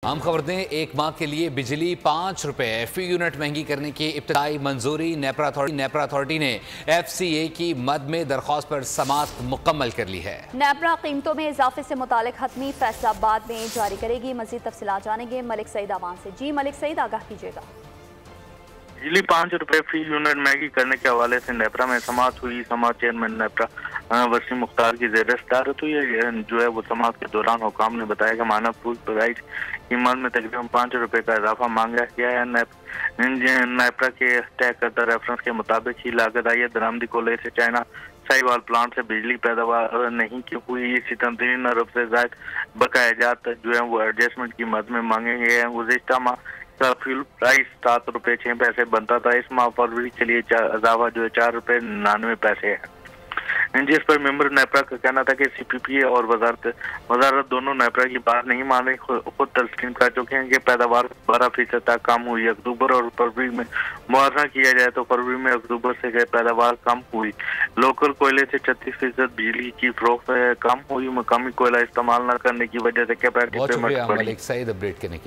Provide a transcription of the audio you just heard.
हम खबर दें, एक माह के लिए बिजली 5 रुपए फी यूनिट महंगी करने की इब्तदाई मंजूरी नेपरा अथॉरिटी ने FCA की मद में दरख्वास्त पर समाअत मुकम्मल कर ली है। नेपरा कीमतों में इजाफे से मुतालिक हतमी फैसला बाद में जारी करेगी। मजीद तफसीलात जानेंगे मलिक सईद आवान से। जी मलिक सईद, आगाह कीजिएगा। बिजली 5 रुपए फी यूनिट महंगी करने के हवाले से नेपरा में समाअत हुई। समाअत चेयरमैन नेपरा वसीम मुख्तार की जेर सदारत हुई है। जो है वो समाअत के दौरान हुकाम ने बताया कि मानव फूल प्राइस कीमत में तकरीबन 5 रुपए का इजाफा मांगा गया है। नेपरा के तय करदा रेफरेंस के मुताबिक ही लागत आई है। दरामदी कोले से चाइना साहिवाल प्लांट से बिजली पैदावार नहीं की हुई। इसी तरह 3 अरब से ज्यादा बकाया जात जो है वो एडजस्टमेंट की मद में मांगे गए हैं। गुज़िश्ता माह का फ्यूल प्राइस 7 रुपए 6 पैसे बनता था। इस माह फरवरी के लिए इजाफा जो है 4 रुपए 99 पैसे है, जिस पर मेंबर नेपरा का कहना था कि CPPA और वजारत दोनों नेपरा की बात नहीं मान रही। खुद तस्लीम कर चुके हैं कि पैदावार 12% तक कम हुई। अक्टूबर और फरवरी में मुआवजा किया जाए तो फरवरी में अक्टूबर से पैदावार कम हुई। लोकल कोयले से 36% बिजली की फरोख्त कम हुई। मकामी कोयला इस्तेमाल न करने की वजह से कैपेसिटी बहुत शुक्रिया मलिक सईद अपडेट करने के लिए।